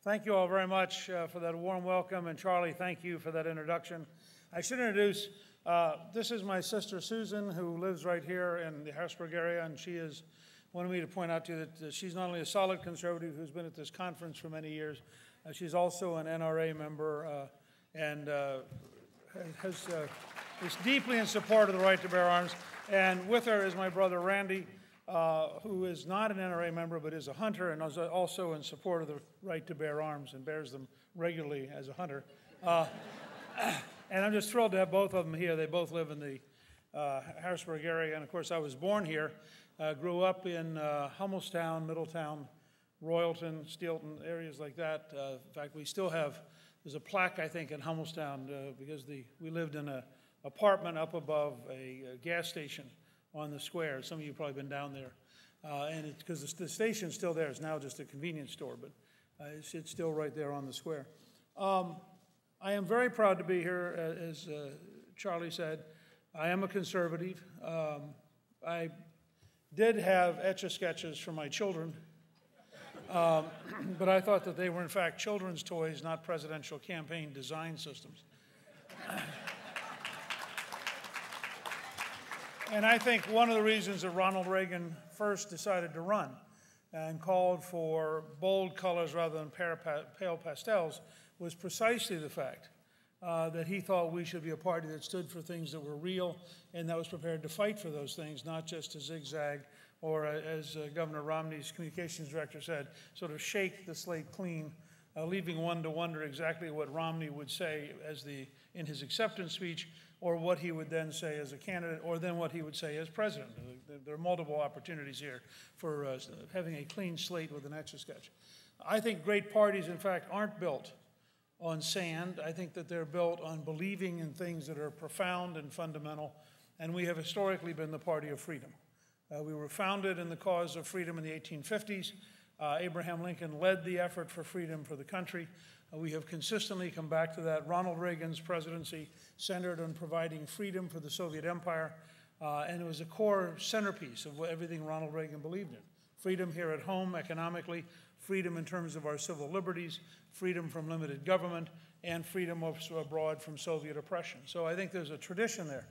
Thank you all very much for that warm welcome, and Charlie, thank you for that introduction. I should introduce, this is my sister Susan, who lives right here in the Harrisburg area, and she has wanted me to point out to you that she's not only a solid conservative who's been at this conference for many years, she's also an NRA member and is deeply in support of the right to bear arms. And with her is my brother Randy, who is not an NRA member but is a hunter and is also in support of the right to bear arms and bears them regularly as a hunter. And I'm just thrilled to have both of them here. They both live in the Harrisburg area, and of course I was born here, grew up in Hummelstown, Middletown, Royalton, Steelton, areas like that. In fact, we still have, there's a plaque I think in Hummelstown because we lived in an apartment up above a gas station on the square. Some of you have probably been down there. And it's because the station's still there. It's now just a convenience store, but it's still right there on the square. I am very proud to be here, as Charlie said. I am a conservative. I did have etch-a-sketches for my children, but I thought that they were in fact children's toys, not presidential campaign design systems. And I think one of the reasons that Ronald Reagan first decided to run and called for bold colors rather than pale pastels was precisely the fact that he thought we should be a party that stood for things that were real and that was prepared to fight for those things, not just to zigzag or, as Governor Romney's communications director said, sort of shake the slate clean, leaving one to wonder exactly what Romney would say in his acceptance speech, or what he would then say as a candidate, or then what he would say as president. There are multiple opportunities here for having a clean slate with an etch-a-sketch. I think great parties, in fact, aren't built on sand. I think that they're built on believing in things that are profound and fundamental, and we have historically been the party of freedom. We were founded in the cause of freedom in the 1850s. Abraham Lincoln led the effort for freedom for the country. We have consistently come back to that. Ronald Reagan's presidency centered on providing freedom for the Soviet Empire, and it was a core centerpiece of everything Ronald Reagan believed in. Freedom here at home economically, freedom in terms of our civil liberties, freedom from limited government, and freedom abroad from Soviet oppression. So I think there's a tradition there.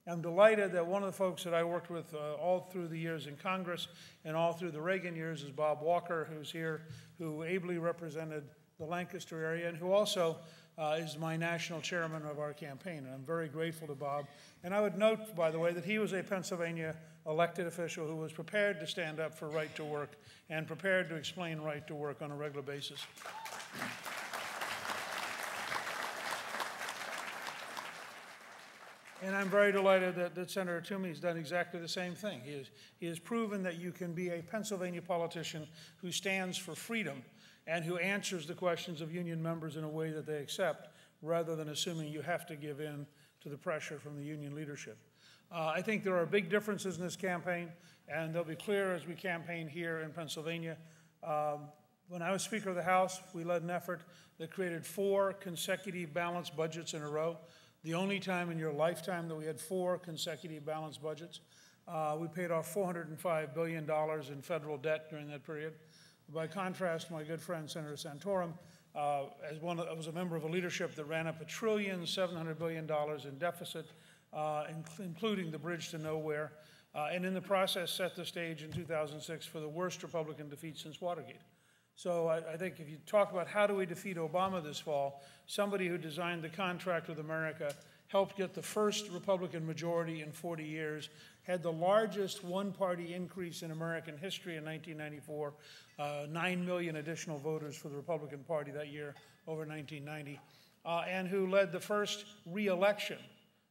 I'm delighted that one of the folks that I worked with all through the years in Congress and all through the Reagan years is Bob Walker, who's here, who ably represented the Lancaster area, and who also is my national chairman of our campaign. And I'm very grateful to Bob. And I would note, by the way, that he was a Pennsylvania elected official who was prepared to stand up for right to work and prepared to explain right to work on a regular basis. And I'm very delighted that Senator Toomey has done exactly the same thing. He has proven that you can be a Pennsylvania politician who stands for freedom and who answers the questions of union members in a way that they accept, rather than assuming you have to give in to the pressure from the union leadership. I think there are big differences in this campaign, and they'll be clear as we campaign here in Pennsylvania. When I was Speaker of the House, we led an effort that created 4 consecutive balanced budgets in a row, the only time in your lifetime that we had 4 consecutive balanced budgets. We paid off $405 billion in federal debt during that period. By contrast, my good friend Senator Santorum, was a member of a leadership that ran up $1.7 trillion in deficit, including the bridge to nowhere, and in the process set the stage in 2006 for the worst Republican defeat since Watergate. So I think if you talk about how do we defeat Obama this fall, somebody who designed the contract with America, helped get the first Republican majority in 40 years, had the largest one-party increase in American history in 1994, 9 million additional voters for the Republican Party that year over 1990, and who led the first re-election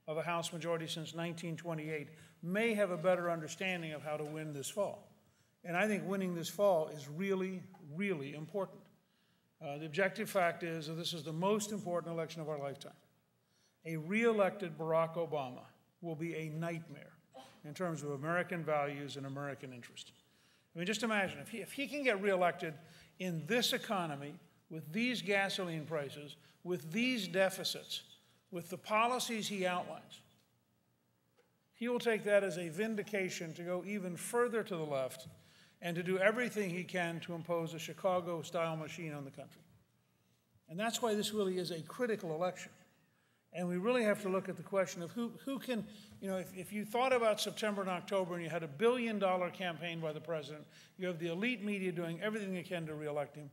of a House majority since 1928, may have a better understanding of how to win this fall. And I think winning this fall is really, really important. The objective fact is that this is the most important election of our lifetime. A re-elected Barack Obama will be a nightmare in terms of American values and American interest. I mean, just imagine, if he can get re-elected in this economy, with these gasoline prices, with these deficits, with the policies he outlines, he will take that as a vindication to go even further to the left and to do everything he can to impose a Chicago-style machine on the country. And that's why this really is a critical election. And we really have to look at the question of who can, you know, if you thought about September and October and you had $1 billion campaign by the president, you have the elite media doing everything they can to reelect him,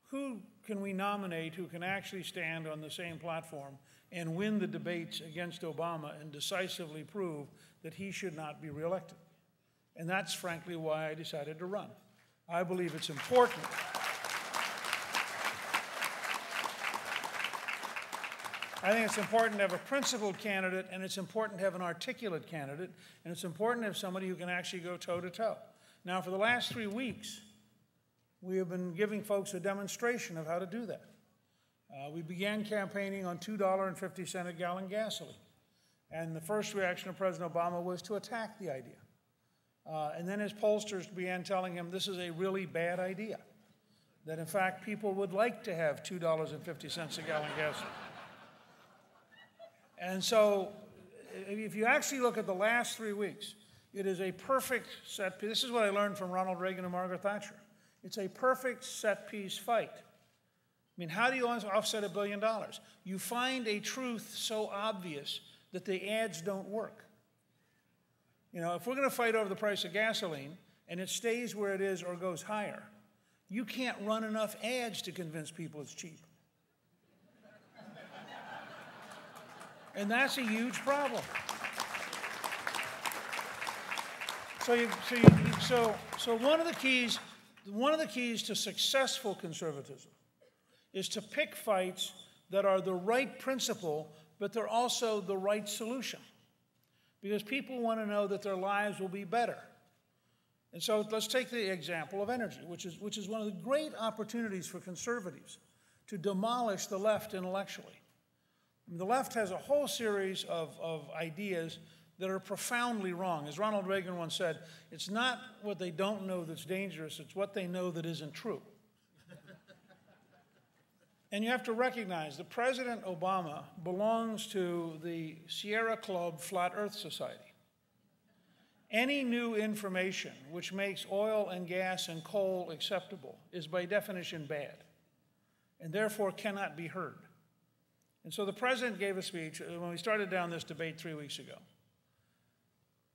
who can we nominate who can actually stand on the same platform and win the debates against Obama and decisively prove that he should not be reelected? And that's frankly why I decided to run. I believe it's important. I think it's important to have a principled candidate, and it's important to have an articulate candidate, and it's important to have somebody who can actually go toe-to-toe. Now, for the last 3 weeks, we have been giving folks a demonstration of how to do that. We began campaigning on $2.50 a gallon gasoline, and the first reaction of President Obama was to attack the idea. And then his pollsters began telling him this is a really bad idea, that in fact people would like to have $2.50 a gallon gasoline. And so if you actually look at the last 3 weeks, it is a perfect set piece. This is what I learned from Ronald Reagan and Margaret Thatcher. It's a perfect set piece fight. I mean, how do you offset $1 billion? You find a truth so obvious that the ads don't work. You know, if we're going to fight over the price of gasoline and it stays where it is or goes higher, you can't run enough ads to convince people it's cheap. And that's a huge problem. So one of the keys to successful conservatism is to pick fights that are the right principle, but they're also the right solution. Because people want to know that their lives will be better. And so let's take the example of energy, which is one of the great opportunities for conservatives to demolish the left intellectually. I mean, the left has a whole series of ideas that are profoundly wrong. As Ronald Reagan once said, it's not what they don't know that's dangerous, it's what they know that isn't true. And you have to recognize that President Obama belongs to the Sierra Club Flat Earth Society. Any new information which makes oil and gas and coal acceptable is by definition bad, and therefore cannot be heard. And so the president gave a speech when we started down this debate 3 weeks ago.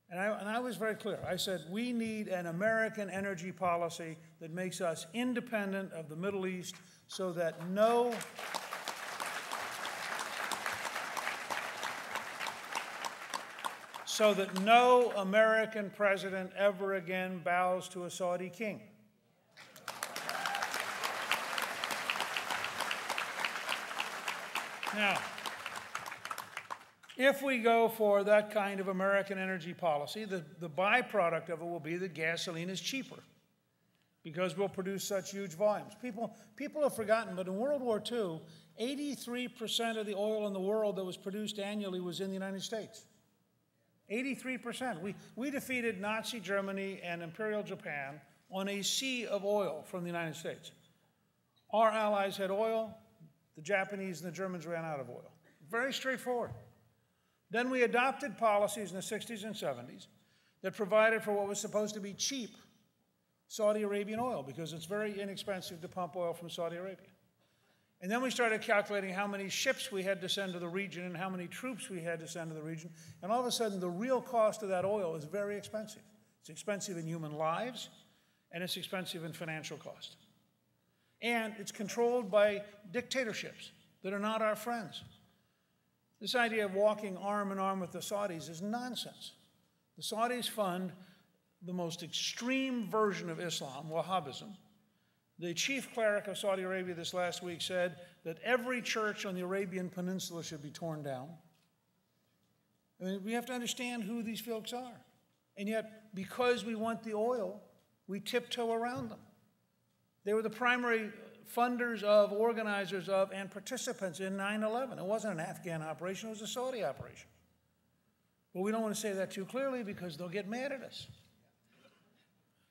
And I was very clear. I said, we need an American energy policy that makes us independent of the Middle East so that no American president ever again bows to a Saudi king. Now, if we go for that kind of American energy policy, the byproduct of it will be that gasoline is cheaper because we'll produce such huge volumes. People have forgotten, but in World War II, 83% of the oil in the world that was produced annually was in the United States. 83%. We defeated Nazi Germany and Imperial Japan on a sea of oil from the United States. Our allies had oil. The Japanese and the Germans ran out of oil. Very straightforward. Then we adopted policies in the 60s and 70s that provided for what was supposed to be cheap Saudi Arabian oil because it's very inexpensive to pump oil from Saudi Arabia. And then we started calculating how many ships we had to send to the region and how many troops we had to send to the region. And all of a sudden, the real cost of that oil is very expensive. It's expensive in human lives, and it's expensive in financial cost. And it's controlled by dictatorships that are not our friends. This idea of walking arm in arm with the Saudis is nonsense. The Saudis fund the most extreme version of Islam, Wahhabism. The chief cleric of Saudi Arabia this last week said that every church on the Arabian Peninsula should be torn down. I mean, we have to understand who these folks are. And yet, because we want the oil, we tiptoe around them. They were the primary funders of, organizers of, and participants in 9/11. It wasn't an Afghan operation, it was a Saudi operation. But we don't want to say that too clearly because they'll get mad at us.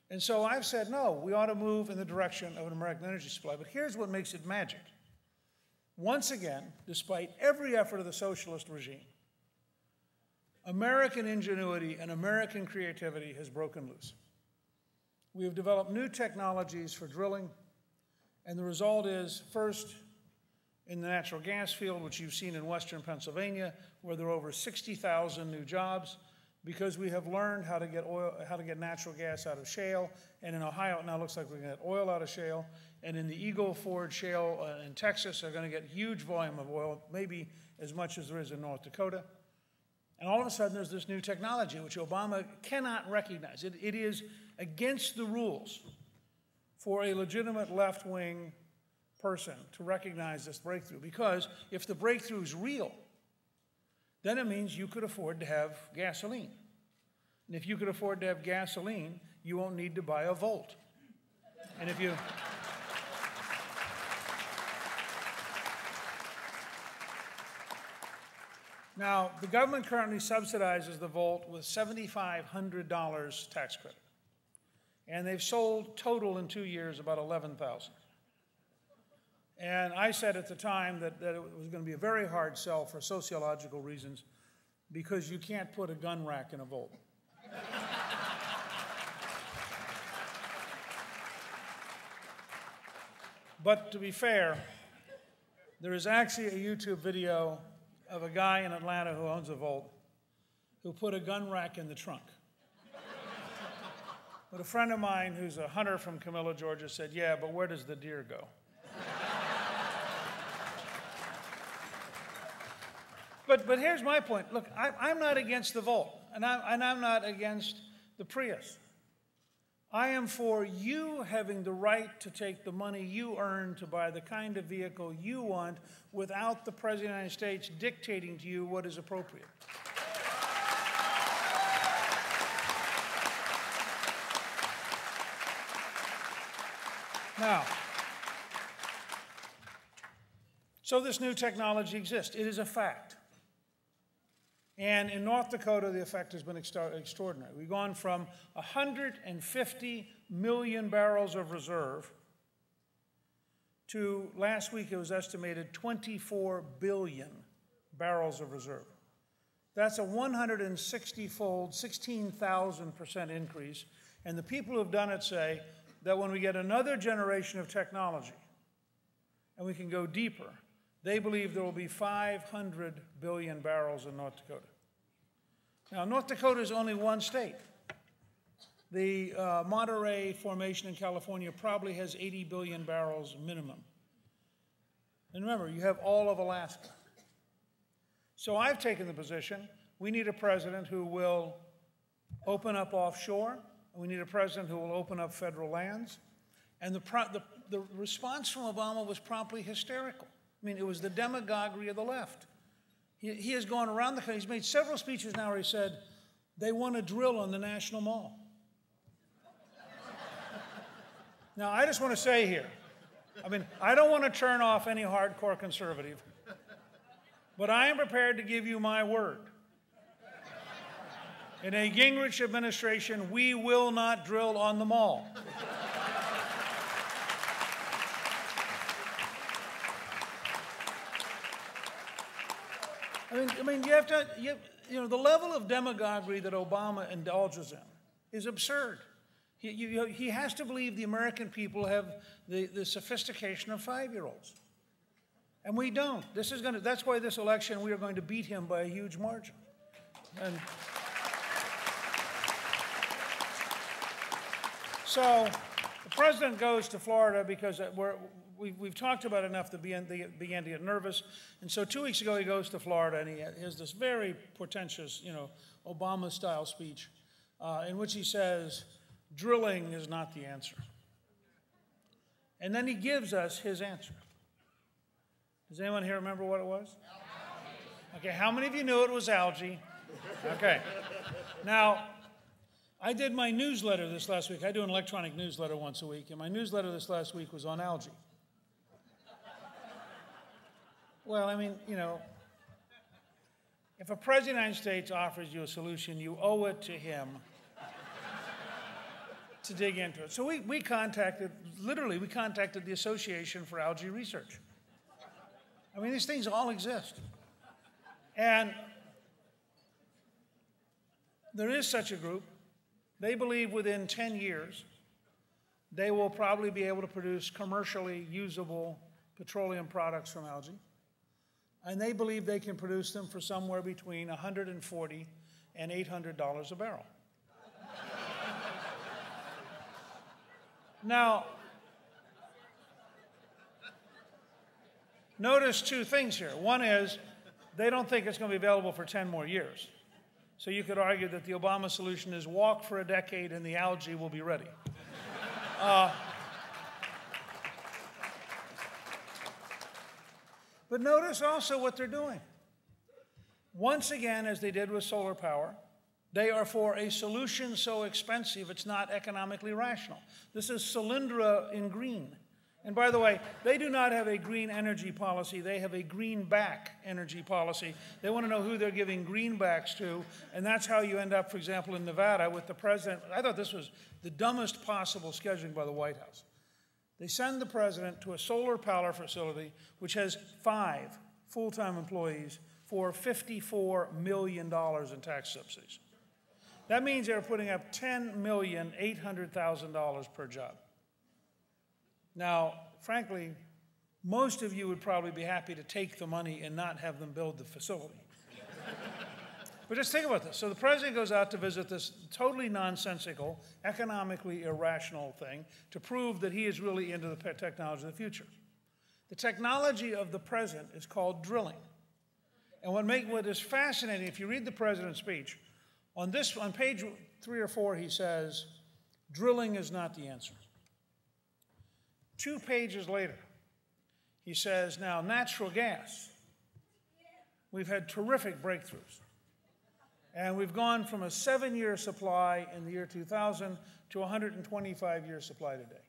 And so I've said, no, we ought to move in the direction of an American energy supply. But here's what makes it magic. Once again, despite every effort of the socialist regime, American ingenuity and American creativity has broken loose. We have developed new technologies for drilling, and the result is, first, in the natural gas field, which you've seen in western Pennsylvania, where there are over 60,000 new jobs, because we have learned how to get natural gas out of shale. And in Ohio, it now looks like we're going to get oil out of shale. And in the Eagle Ford Shale in Texas, they're going to get huge volume of oil, maybe as much as there is in North Dakota. And all of a sudden, there's this new technology, which Obama cannot recognize. It is against the rules for a legitimate left-wing person to recognize this breakthrough, because if the breakthrough is real, then it means you could afford to have gasoline. And if you could afford to have gasoline, you won't need to buy a Volt. And if you... Now, the government currently subsidizes the Volt with $7,500 tax credit. And they've sold total in 2 years about 11,000. And I said at the time that it was going to be a very hard sell for sociological reasons, because you can't put a gun rack in a Volt. But to be fair, there is actually a YouTube video of a guy in Atlanta who owns a Volt who put a gun rack in the trunk. But a friend of mine who's a hunter from Camilla, Georgia, said, yeah, but where does the deer go? But here's my point. Look, I'm not against the Volt, and I'm not against the Prius. I am for you having the right to take the money you earn to buy the kind of vehicle you want without the President of the United States dictating to you what is appropriate. Now, so this new technology exists. It is a fact. And in North Dakota, the effect has been extraordinary. We've gone from 150 million barrels of reserve to, last week it was estimated, 24 billion barrels of reserve. That's a 160-fold, 16,000% increase. And the people who have done it say that when we get another generation of technology and we can go deeper, they believe there will be 500 billion barrels in North Dakota. Now, North Dakota is only one state. The Monterey Formation in California probably has 80 billion barrels minimum. And remember, you have all of Alaska. So I've taken the position, we need a president who will open up offshore, and we need a president who will open up federal lands. And the response from Obama was promptly hysterical. I mean, it was the demagoguery of the left. He has gone around the country. He's made several speeches now where he said, they want to drill on the National Mall. Now, I just want to say here, I mean, I don't want to turn off any hardcore conservative, but I am prepared to give you my word. In a Gingrich administration, we will not drill on the mall. I mean, you have to, the level of demagoguery that Obama indulges in is absurd. He has to believe the American people have the sophistication of 5-year-olds. And we don't. That's why this election, we are going to beat him by a huge margin. And so the president goes to Florida because we've talked about it enough that they began to get nervous. And so 2 weeks ago, he goes to Florida, and he has this very portentous, Obama-style speech in which he says, drilling is not the answer. And then he gives us his answer. Does anyone here remember what it was? Algae. Okay, how many of you knew it was algae? Okay. Now, I did my newsletter this last week. I do an electronic newsletter once a week, and my newsletter this last week was on algae. Well, I mean, if a president of the United States offers you a solution, you owe it to him to dig into it. So we contacted the Association for Algae Research. I mean, these things all exist. And there is such a group. They believe within 10 years, they will probably be able to produce commercially usable petroleum products from algae, and they believe they can produce them for somewhere between $140 and $800 a barrel. Now, notice two things here. One is they don't think it's going to be available for 10 more years. So you could argue that the Obama solution is walk for a decade and the algae will be ready. But notice also what they're doing. Once again, as they did with solar power, they are for a solution so expensive it's not economically rational. This is Solyndra in green. And by the way, they do not have a green energy policy. They have a greenback energy policy. They want to know who they're giving greenbacks to, and that's how you end up, for example, in Nevada with the president. I thought this was the dumbest possible scheduling by the White House. They send the president to a solar power facility which has 5 full-time employees for $54 million in tax subsidies. That means they're putting up $10,800,000 per job. Now, frankly, most of you would probably be happy to take the money and not have them build the facility. But just think about this. So the president goes out to visit this totally nonsensical, economically irrational thing to prove that he is really into the technology of the future. The technology of the present is called drilling. And what is fascinating, if you read the president's speech, on page 3 or 4, he says, drilling is not the answer. 2 pages later, he says, now natural gas, we've had terrific breakthroughs. And we've gone from a 7-year supply in the year 2000 to a 125-year supply today.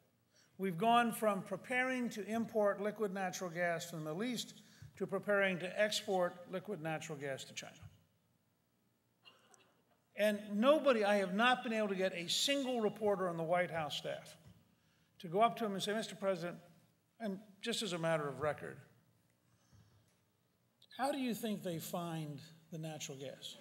We've gone from preparing to import liquid natural gas from the Middle East to preparing to export liquid natural gas to China. And I have not been able to get a single reporter on the White House staff to go up to him and say, Mr. President, and just as a matter of record, how do you think they find the natural gas?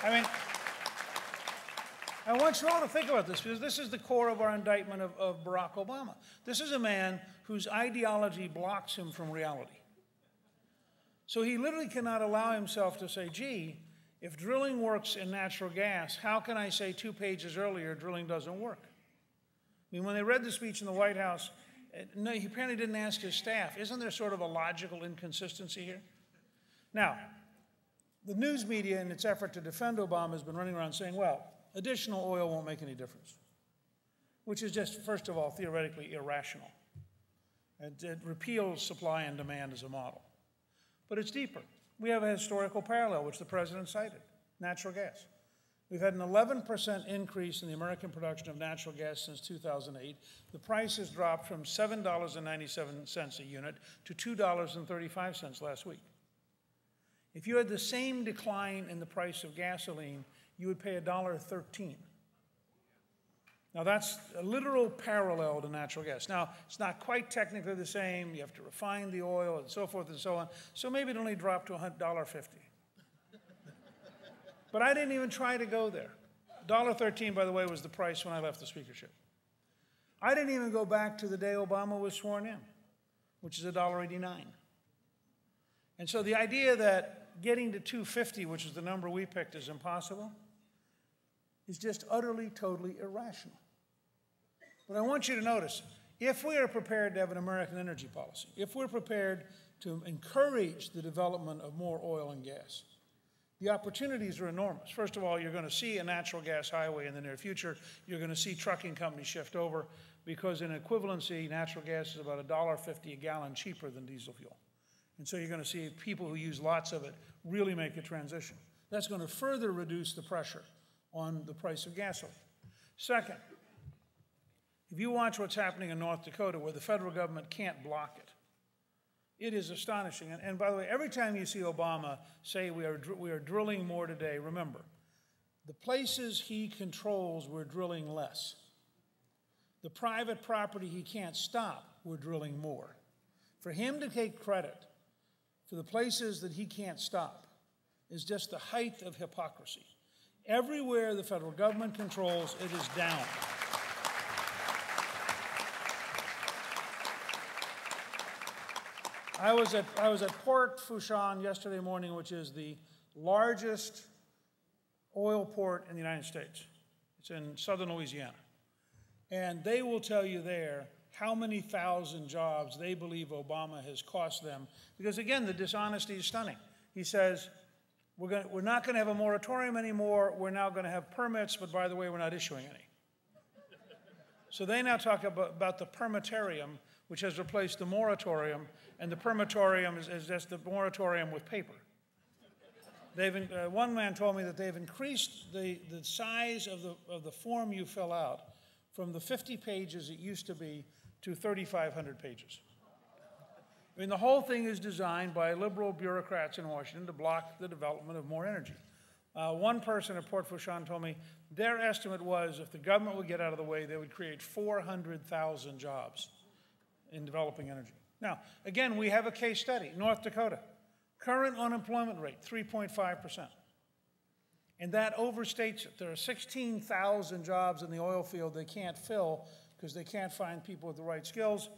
I mean, I want you all to think about this because this is the core of our indictment of Barack Obama. This is a man whose ideology blocks him from reality. So he literally cannot allow himself to say, gee, if drilling works in natural gas, how can I say 2 pages earlier drilling doesn't work? I mean, when they read the speech in the White House, no, he apparently didn't ask his staff. Isn't there sort of a logical inconsistency here? Now, the news media, in its effort to defend Obama, has been running around saying, well, additional oil won't make any difference, which is just, first of all, theoretically irrational. It repeals supply and demand as a model. But it's deeper. We have a historical parallel, which the president cited, natural gas. We've had an 11% increase in the American production of natural gas since 2008. The price has dropped from $7.97 a unit to $2.35 last week. If you had the same decline in the price of gasoline, you would pay $1.13. Now that's a literal parallel to natural gas. Now, it's not quite technically the same. You have to refine the oil and so forth and so on. So maybe it only dropped to $1.50. But I didn't even try to go there. $1.13, by the way, was the price when I left the speakership. I didn't even go back to the day Obama was sworn in, which is $1.89. And so the idea that getting to $2.50, which is the number we picked, is impossible, is just utterly, totally irrational. But I want you to notice, if we are prepared to have an American energy policy, if we're prepared to encourage the development of more oil and gas, the opportunities are enormous. First of all, you're going to see a natural gas highway in the near future. You're going to see trucking companies shift over because in equivalency, natural gas is about $1.50 a gallon cheaper than diesel fuel. And so you're going to see people who use lots of it really make a transition. That's going to further reduce the pressure on the price of gasoline. Second, if you watch what's happening in North Dakota where the federal government can't block it, it is astonishing. And by the way, every time you see Obama say we are drilling more today, remember, the places he controls, we're drilling less. The private property he can't stop, we're drilling more. For him to take credit for the places that he can't stop is just the height of hypocrisy. Everywhere the federal government controls, it is down. I was at Port Fourchon yesterday morning, which is the largest oil port in the United States. It's in southern Louisiana. And they will tell you there how many thousand jobs they believe Obama has cost them. Because again, the dishonesty is stunning. He says, we're not going to have a moratorium anymore. We're now going to have permits, but by the way, we're not issuing any. So they now talk about the permitarium, which has replaced the moratorium, and the permitarium is just the moratorium with paper. One man told me that they've increased the size of the form you fill out from the 50 pages it used to be to 3,500 pages. I mean, the whole thing is designed by liberal bureaucrats in Washington to block the development of more energy. One person at Port Fourchon told me their estimate was if the government would get out of the way, they would create 400,000 jobs in developing energy. Now, again, we have a case study, North Dakota. Current unemployment rate, 3.5%. And that overstates it. There are 16,000 jobs in the oil field they can't fill because they can't find people with the right skills,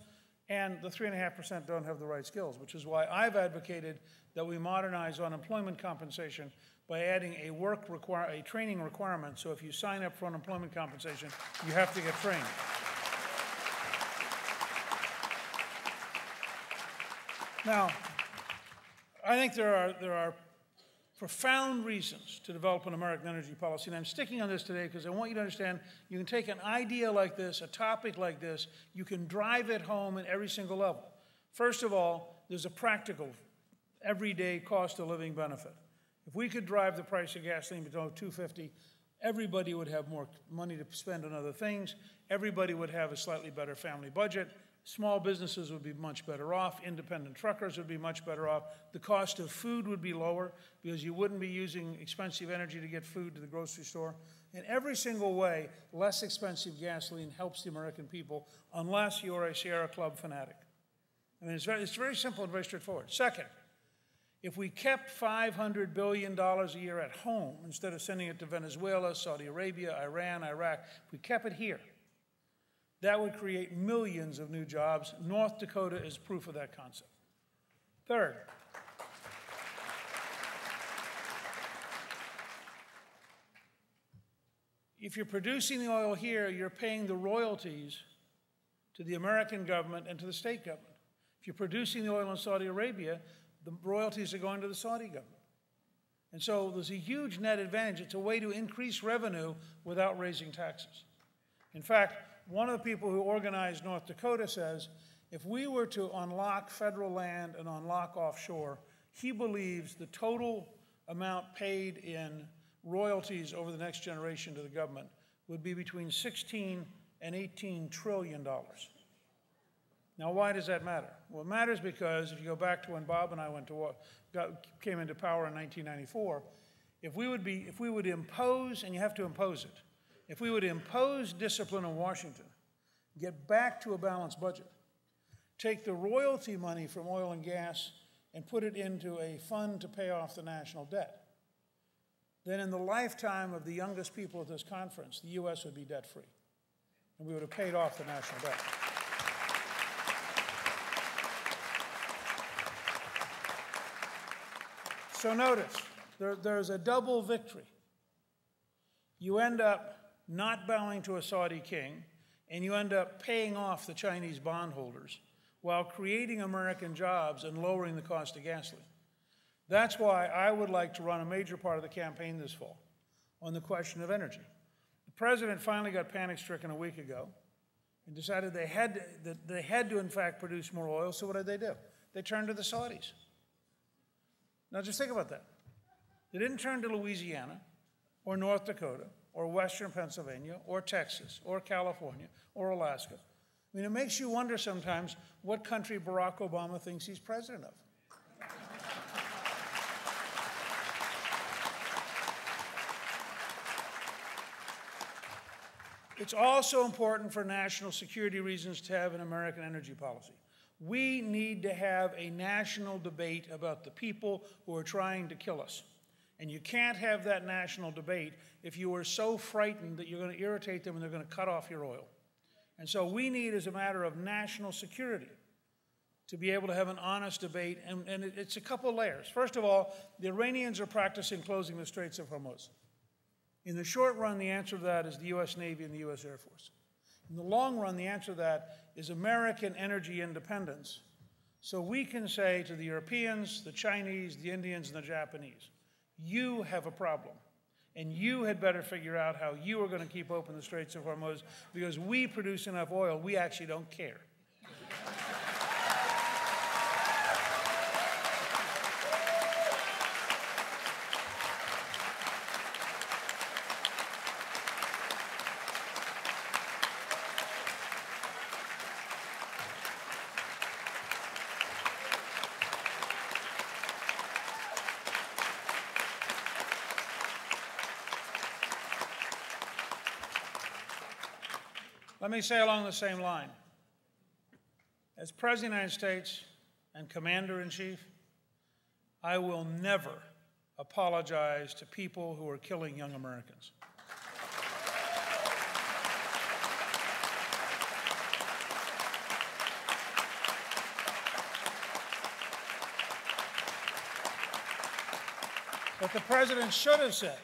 and the 3.5% don't have the right skills, which is why I've advocated that we modernize unemployment compensation by adding a training requirement, so if you sign up for unemployment compensation, you have to get trained. Now, I think there are profound reasons to develop an American energy policy, and I'm sticking on this today because I want you to understand you can take an idea like this, a topic like this, you can drive it home at every single level. First of all, there's a practical, everyday cost of living benefit. If we could drive the price of gasoline below $2.50, everybody would have more money to spend on other things, everybody would have a slightly better family budget, small businesses would be much better off. Independent truckers would be much better off. The cost of food would be lower because you wouldn't be using expensive energy to get food to the grocery store. In every single way, less expensive gasoline helps the American people unless you're a Sierra Club fanatic. I mean, it's very simple and very straightforward. Second, if we kept $500 billion a year at home instead of sending it to Venezuela, Saudi Arabia, Iran, Iraq, if we kept it here, that would create millions of new jobs. North Dakota is proof of that concept. Third, if you're producing the oil here, you're paying the royalties to the American government and to the state government. If you're producing the oil in Saudi Arabia, the royalties are going to the Saudi government. And so there's a huge net advantage. It's a way to increase revenue without raising taxes. In fact, one of the people who organized North Dakota says, if we were to unlock federal land and unlock offshore, he believes the total amount paid in royalties over the next generation to the government would be between $16 and $18 trillion. Now, why does that matter? Well, it matters because if you go back to when Bob and I came into power in 1994, if we would impose, and you have to impose it, if we would impose discipline in Washington, get back to a balanced budget, take the royalty money from oil and gas and put it into a fund to pay off the national debt, then in the lifetime of the youngest people at this conference, the U.S. would be debt-free, and we would have paid off the national debt. So notice, there's a double victory. You end up not bowing to a Saudi king, and you end up paying off the Chinese bondholders while creating American jobs and lowering the cost of gasoline. That's why I would like to run a major part of the campaign this fall on the question of energy. The president finally got panic-stricken a week ago and decided they had to, in fact, produce more oil, so what did they do? They turned to the Saudis. Now just think about that. They didn't turn to Louisiana or North Dakota or Western Pennsylvania, or Texas, or California, or Alaska. I mean, it makes you wonder sometimes what country Barack Obama thinks he's president of. It's also important for national security reasons to have an American energy policy. We need to have a national debate about the people who are trying to kill us. And you can't have that national debate if you are so frightened that you're going to irritate them and they're going to cut off your oil. And so we need, as a matter of national security, to be able to have an honest debate, and it's a couple of layers. First of all, the Iranians are practicing closing the Straits of Hormuz. In the short run, the answer to that is the U.S. Navy and the U.S. Air Force. In the long run, the answer to that is American energy independence. So we can say to the Europeans, the Chinese, the Indians, and the Japanese, you have a problem, and you had better figure out how you are going to keep open the Straits of Hormuz, because we produce enough oil, we actually don't care. Let me say along the same line, as President of the United States and Commander-in-Chief, I will never apologize to people who are killing young Americans. What the President should have said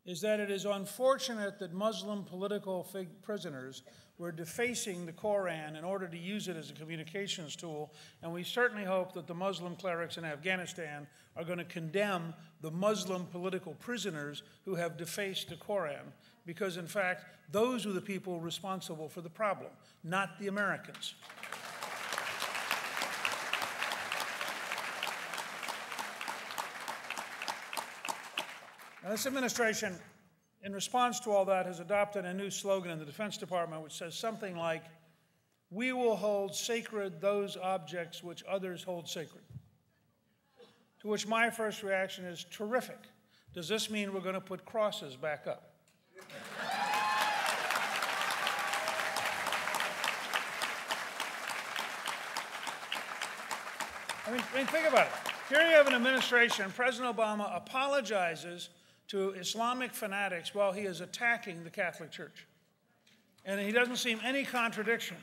is that it is unfortunate that Muslim political prisoners were defacing the Koran in order to use it as a communications tool, and we certainly hope that the Muslim clerics in Afghanistan are going to condemn the Muslim political prisoners who have defaced the Koran, because in fact, those are the people responsible for the problem, not the Americans. Now, this administration, in response to all that, has adopted a new slogan in the Defense Department which says something like, "We will hold sacred those objects which others hold sacred." To which my first reaction is, terrific. Does this mean we're going to put crosses back up? I mean, think about it. Here you have an administration, President Obama apologizes to Islamic fanatics while he is attacking the Catholic Church. And he doesn't seem any contradiction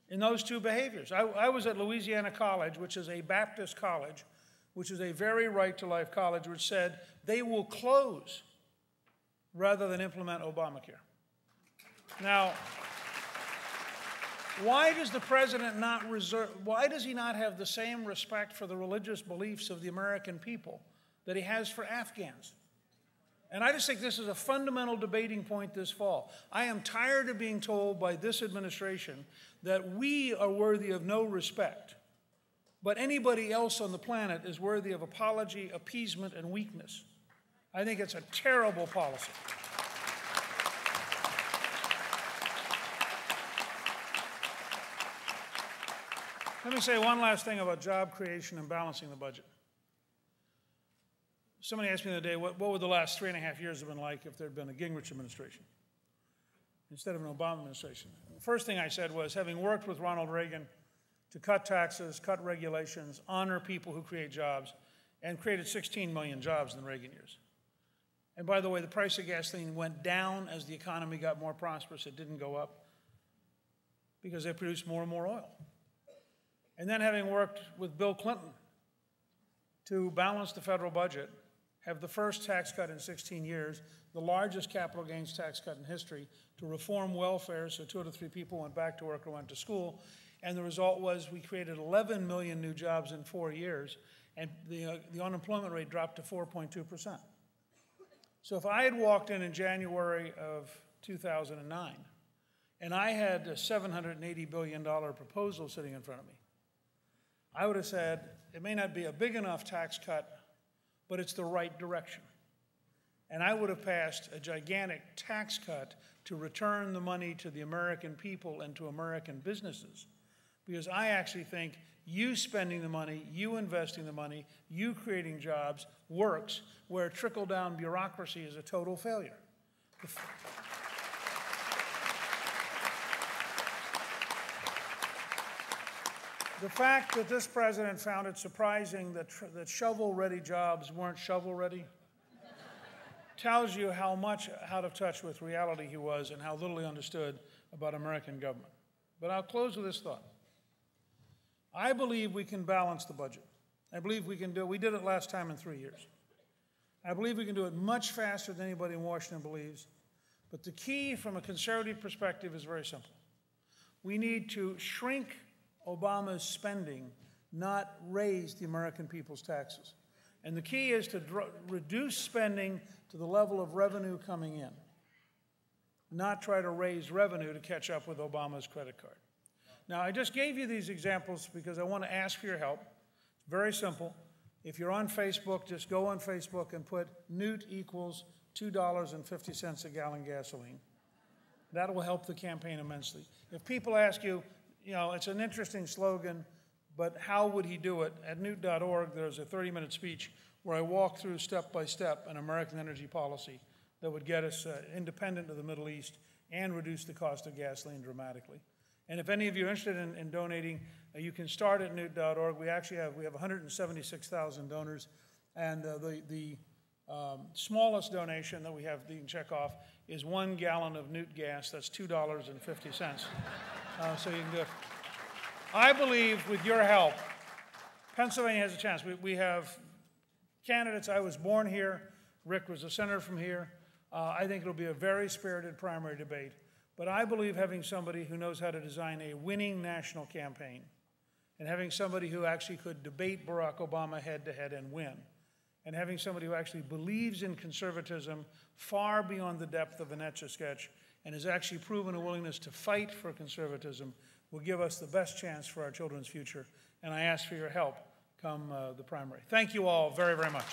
in those two behaviors. I was at Louisiana College, which is a Baptist college, which is a very right-to-life college, which said they will close rather than implement Obamacare. Now, why does the president why does he not have the same respect for the religious beliefs of the American people that he has for Afghans? And I just think this is a fundamental debating point this fall. I am tired of being told by this administration that we are worthy of no respect, but anybody else on the planet is worthy of apology, appeasement, and weakness. I think it's a terrible policy. Let me say one last thing about job creation and balancing the budget. Somebody asked me the other day, what would the last 3.5 years have been like if there had been a Gingrich administration instead of an Obama administration? The first thing I said was, having worked with Ronald Reagan to cut taxes, cut regulations, honor people who create jobs, and created 16 million jobs in the Reagan years. And by the way, the price of gasoline went down as the economy got more prosperous. It didn't go up because they produced more and more oil. And then having worked with Bill Clinton to balance the federal budget, have the first tax cut in 16 years, the largest capital gains tax cut in history, to reform welfare so 2 out of 3 people went back to work or went to school. And the result was we created 11 million new jobs in 4 years, and the unemployment rate dropped to 4.2%. So if I had walked in January of 2009, and I had a $780 billion proposal sitting in front of me, I would have said, it may not be a big enough tax cut, but it's the right direction. And I would have passed a gigantic tax cut to return the money to the American people and to American businesses. Because I actually think you spending the money, you investing the money, you creating jobs works, where trickle-down bureaucracy is a total failure. The fact that this president found it surprising that shovel-ready jobs weren't shovel-ready tells you how much out of touch with reality he was and how little he understood about American government. But I'll close with this thought. I believe we can balance the budget. I believe we can do it. We did it last time in 3 years. I believe we can do it much faster than anybody in Washington believes. But the key from a conservative perspective is very simple. We need to shrink Obama's spending, not raise the American people's taxes. And the key is to reduce spending to the level of revenue coming in, not try to raise revenue to catch up with Obama's credit card. Now, I just gave you these examples because I want to ask for your help. It's very simple. If you're on Facebook, just go on Facebook and put Newt equals $2.50 a gallon gasoline. That will help the campaign immensely. If people ask you, it's an interesting slogan, but how would he do it? At newt.org, there's a 30-minute speech where I walk through step by step an American energy policy that would get us independent of the Middle East and reduce the cost of gasoline dramatically. And if any of you are interested in donating, you can start at newt.org. We have 176,000 donors, and the smallest donation that we have that you can check off is 1 gallon of Newt gas. That's $2.50. So you can do it. I believe with your help, Pennsylvania has a chance. We have candidates. I was born here. Rick was a senator from here. I think it'll be a very spirited primary debate. But I believe having somebody who knows how to design a winning national campaign and having somebody who actually could debate Barack Obama head-to-head and win, and having somebody who actually believes in conservatism far beyond the depth of an Etch-a-Sketch and has actually proven a willingness to fight for conservatism will give us the best chance for our children's future. And I ask for your help come the primary. Thank you all very, very much.